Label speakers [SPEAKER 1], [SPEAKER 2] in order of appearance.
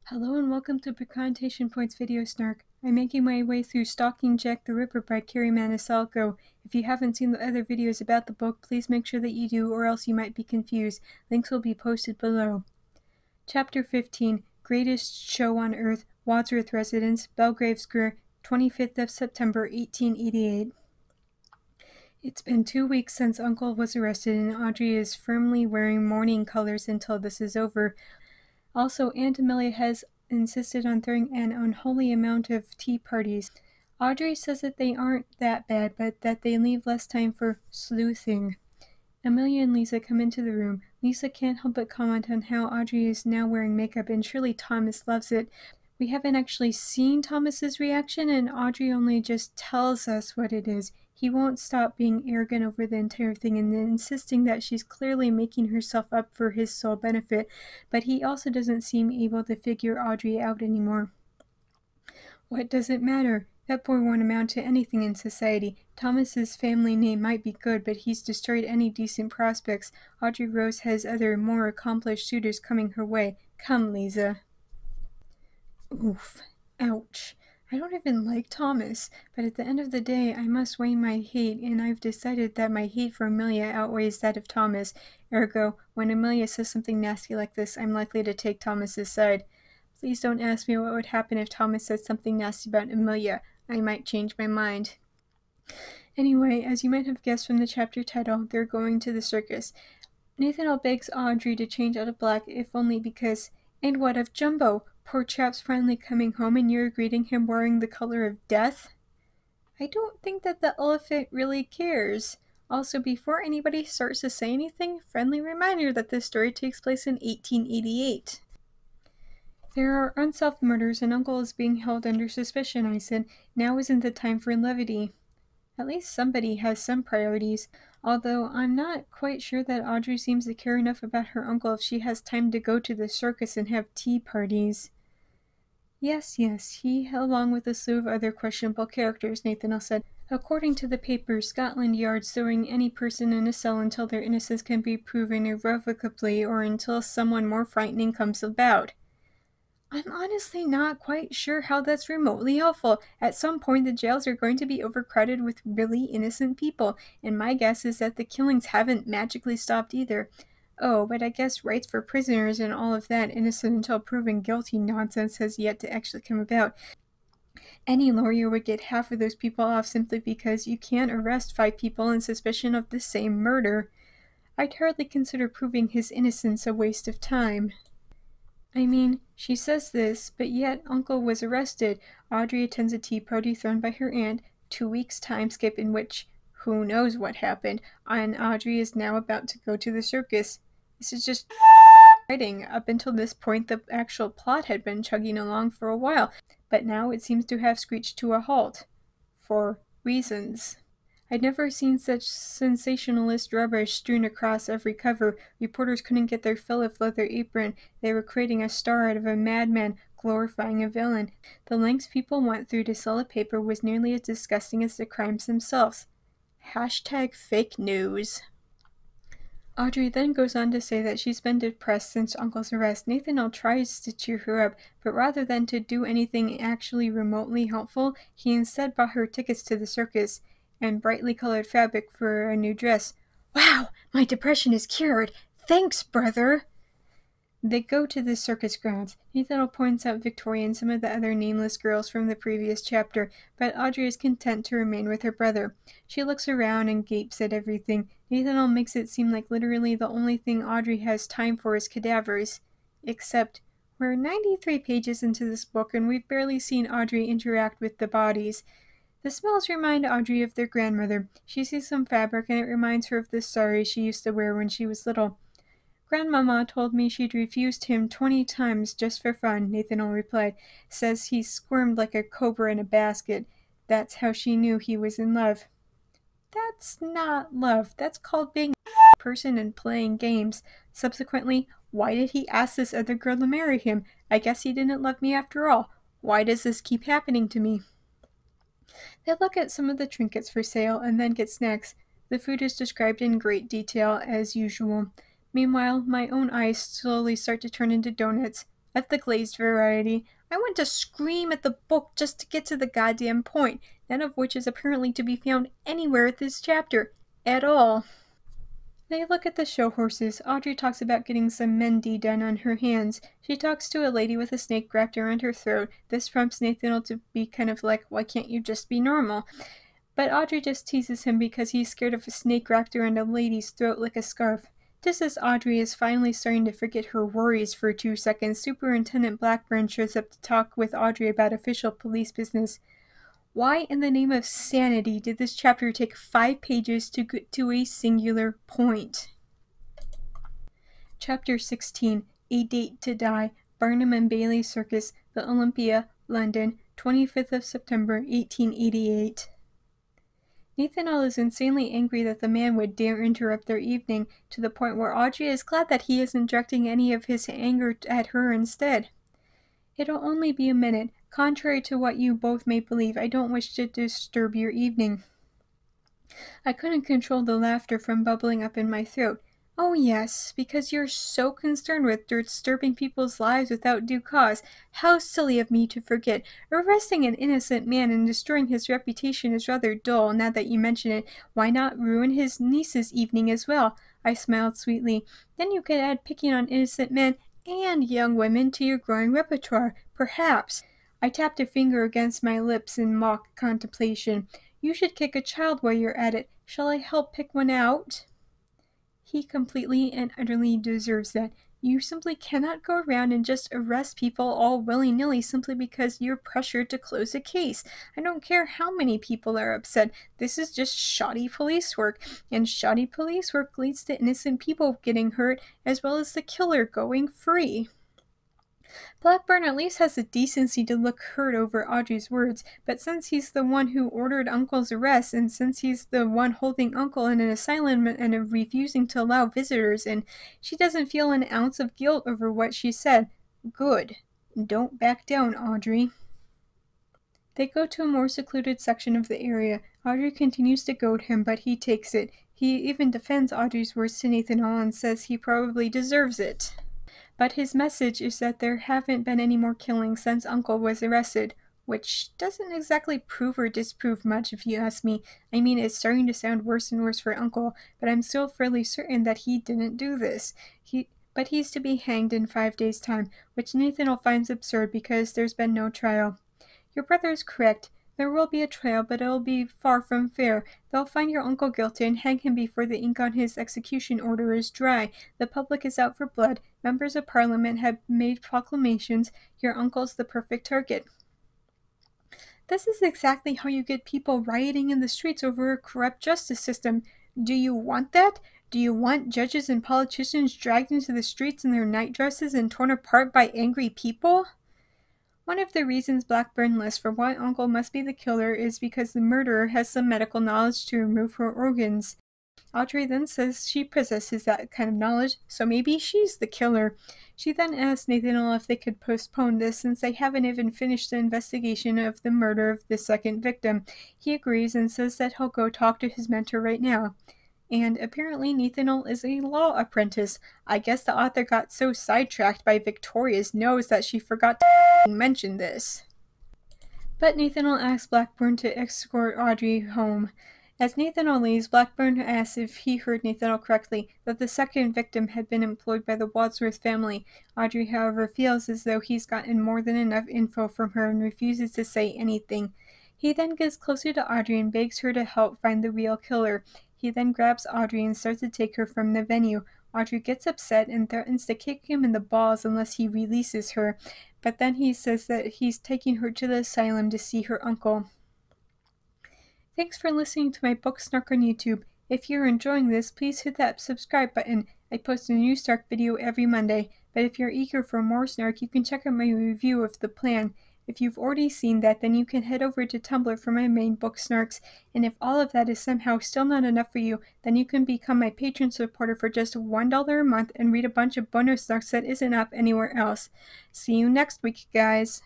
[SPEAKER 1] Hello and welcome to Precontation Points video Snark. I'm making my way through Stalking Jack the Ripper by Kerri Maniscalco. If you haven't seen the other videos about the book, please make sure that you do or else you might be confused. Links will be posted below. Chapter 15, Greatest Show on Earth, Wadsworth Residence, Belgrave Square, 25th of September, 1888. It's been 2 weeks since Uncle was arrested and Audrey is firmly wearing mourning colors until this is over. Also, Aunt Amelia has insisted on throwing an unholy amount of tea parties. Audrey says that they aren't that bad, but that they leave less time for sleuthing. Amelia and Lisa come into the room. Lisa can't help but comment on how Audrey is now wearing makeup, and surely Thomas loves it. We haven't actually seen Thomas's reaction, and Audrey only just tells us what it is. He won't stop being arrogant over the entire thing and then insisting that she's clearly making herself up for his sole benefit, but he also doesn't seem able to figure Audrey out anymore. What does it matter? That boy won't amount to anything in society. Thomas's family name might be good, but he's destroyed any decent prospects. Audrey Rose has other, more accomplished suitors coming her way. Come, Lisa. Oof. Ouch. I don't even like Thomas, but at the end of the day, I must weigh my hate, and I've decided that my hate for Amelia outweighs that of Thomas. Ergo, when Amelia says something nasty like this, I'm likely to take Thomas's side. Please don't ask me what would happen if Thomas said something nasty about Amelia. I might change my mind. Anyway, as you might have guessed from the chapter title, they're going to the circus. Nathaniel begs Audrey to change out of black, if only because... And what of Jumbo? Poor chap's finally coming home and you're greeting him wearing the color of death? I don't think that the elephant really cares. Also, before anybody starts to say anything, friendly reminder that this story takes place in 1888. There are unsolved murders and Uncle is being held under suspicion, I said. Now isn't the time for levity. At least somebody has some priorities, although I'm not quite sure that Audrey seems to care enough about her uncle if she has time to go to the circus and have tea parties. Yes, he, along with a slew of other questionable characters, Nathaniel said. According to the papers, Scotland Yard's throwing any person in a cell until their innocence can be proven irrevocably or until someone more frightening comes about. I'm honestly not quite sure how that's remotely helpful. At some point, the jails are going to be overcrowded with really innocent people, and my guess is that the killings haven't magically stopped either. Oh, but I guess rights for prisoners and all of that innocent until proven guilty nonsense has yet to actually come about. Any lawyer would get half of those people off simply because you can't arrest 5 people on suspicion of the same murder. I'd hardly consider proving his innocence a waste of time. I mean, she says this, but yet Uncle was arrested. Audrey attends a tea party thrown by her aunt, 2 weeks' time skip in which who knows what happened, and Audrey is now about to go to the circus. This is just writing. Up until this point, the actual plot had been chugging along for a while, but now it seems to have screeched to a halt. For reasons. I'd never seen such sensationalist rubbish strewn across every cover. Reporters couldn't get their fill of Leather Apron. They were creating a star out of a madman, glorifying a villain. The lengths people went through to sell a paper was nearly as disgusting as the crimes themselves. Hashtag fake news. Audrey then goes on to say that she's been depressed since Uncle's arrest. Nathaniel tries to cheer her up, but rather than to do anything actually remotely helpful, he instead bought her tickets to the circus and brightly colored fabric for a new dress. Wow, my depression is cured. Thanks, brother. They go to the circus grounds. Nathaniel points out Victoria and some of the other nameless girls from the previous chapter, but Audrey is content to remain with her brother. She looks around and gapes at everything. Nathaniel makes it seem like literally the only thing Audrey has time for is cadavers. Except, we're 93 pages into this book and we've barely seen Audrey interact with the bodies. The smells remind Audrey of their grandmother. She sees some fabric and it reminds her of the sari she used to wear when she was little. Grandmama told me she'd refused him 20 times just for fun, Nathaniel replied. Says he squirmed like a cobra in a basket. That's how she knew he was in love. That's not love. That's called being a person and playing games. Subsequently, why did he ask this other girl to marry him? I guess he didn't love me after all. Why does this keep happening to me? They look at some of the trinkets for sale and then get snacks. The food is described in great detail, as usual. Meanwhile, my own eyes slowly start to turn into donuts. of the glazed variety. I want to scream at the book just to get to the goddamn point, none of which is apparently to be found anywhere in this chapter. At all. They look at the show horses. Audrey talks about getting some mending done on her hands. She talks to a lady with a snake wrapped around her throat. This prompts Nathaniel to be kind of like, why can't you just be normal? But Audrey just teases him because he's scared of a snake wrapped around a lady's throat like a scarf. Just as Audrey is finally starting to forget her worries for 2 seconds, Superintendent Blackburn shows up to talk with Audrey about official police business. Why in the name of sanity did this chapter take 5 pages to get to a singular point? Chapter 16, A Date to Die, Barnum and Bailey Circus, the Olympia, London, 25th of September, 1888. Nathaniel is insanely angry that the man would dare interrupt their evening, to the point where Audrey is glad that he isn't directing any of his anger at her instead. It'll only be a minute. Contrary to what you both may believe, I don't wish to disturb your evening. I couldn't control the laughter from bubbling up in my throat. Oh yes, because you're so concerned with disturbing people's lives without due cause. How silly of me to forget. Arresting an innocent man and destroying his reputation is rather dull, now that you mention it. Why not ruin his niece's evening as well? I smiled sweetly. Then you could add picking on innocent men and young women to your growing repertoire, perhaps. I tapped a finger against my lips in mock contemplation. You should kick a child while you're at it. Shall I help pick one out? He completely and utterly deserves that. You simply cannot go around and just arrest people all willy-nilly simply because you're pressured to close a case. I don't care how many people are upset. This is just shoddy police work, and shoddy police work leads to innocent people getting hurt as well as the killer going free. Blackburn at least has the decency to look hurt over Audrey's words, but since he's the one who ordered Uncle's arrest, and since he's the one holding Uncle in an asylum and refusing to allow visitors in, she doesn't feel an ounce of guilt over what she said. Good. Don't back down, Audrey. They go to a more secluded section of the area. Audrey continues to goad him, but he takes it. He even defends Audrey's words to Nathaniel and says he probably deserves it. But his message is that there haven't been any more killings since Uncle was arrested, which doesn't exactly prove or disprove much if you ask me. I mean, it's starting to sound worse and worse for Uncle, but I'm still fairly certain that he didn't do this. But he's to be hanged in 5 days' time, which Nathaniel finds absurd because there's been no trial. Your brother is correct. There will be a trial, but it'll be far from fair. They'll find your uncle guilty and hang him before the ink on his execution order is dry. The public is out for blood. Members of Parliament have made proclamations. Your uncle's the perfect target. This is exactly how you get people rioting in the streets over a corrupt justice system. Do you want that? Do you want judges and politicians dragged into the streets in their night dresses and torn apart by angry people? One of the reasons Blackburn lists for why Uncle must be the killer is because the murderer has some medical knowledge to remove her organs. Audrey then says she possesses that kind of knowledge, so maybe she's the killer. She then asks Nathaniel if they could postpone this since they haven't even finished the investigation of the murder of the second victim. He agrees and says that he'll go talk to his mentor right now. And apparently Nathaniel is a law apprentice. I guess the author got so sidetracked by Victoria's nose that she forgot to mention this. But Nathaniel asks Blackburn to escort Audrey home. As Nathaniel leaves, Blackburn asks if he heard Nathaniel correctly, that the second victim had been employed by the Wadsworth family. Audrey, however, feels as though he's gotten more than enough info from her and refuses to say anything. He then gets closer to Audrey and begs her to help find the real killer. He then grabs Audrey and starts to take her from the venue. Audrey gets upset and threatens to kick him in the balls unless he releases her, but then he says that he's taking her to the asylum to see her uncle. Thanks for listening to my book Snark on YouTube. If you're enjoying this, please hit that subscribe button. I post a new Snark video every Monday, but if you're eager for more Snark, you can check out my review of The Plan. If you've already seen that, then you can head over to Tumblr for my main book Snarks, and if all of that is somehow still not enough for you, then you can become my patron supporter for just $1 a month and read a bunch of bonus Snarks that isn't up anywhere else. See you next week, guys!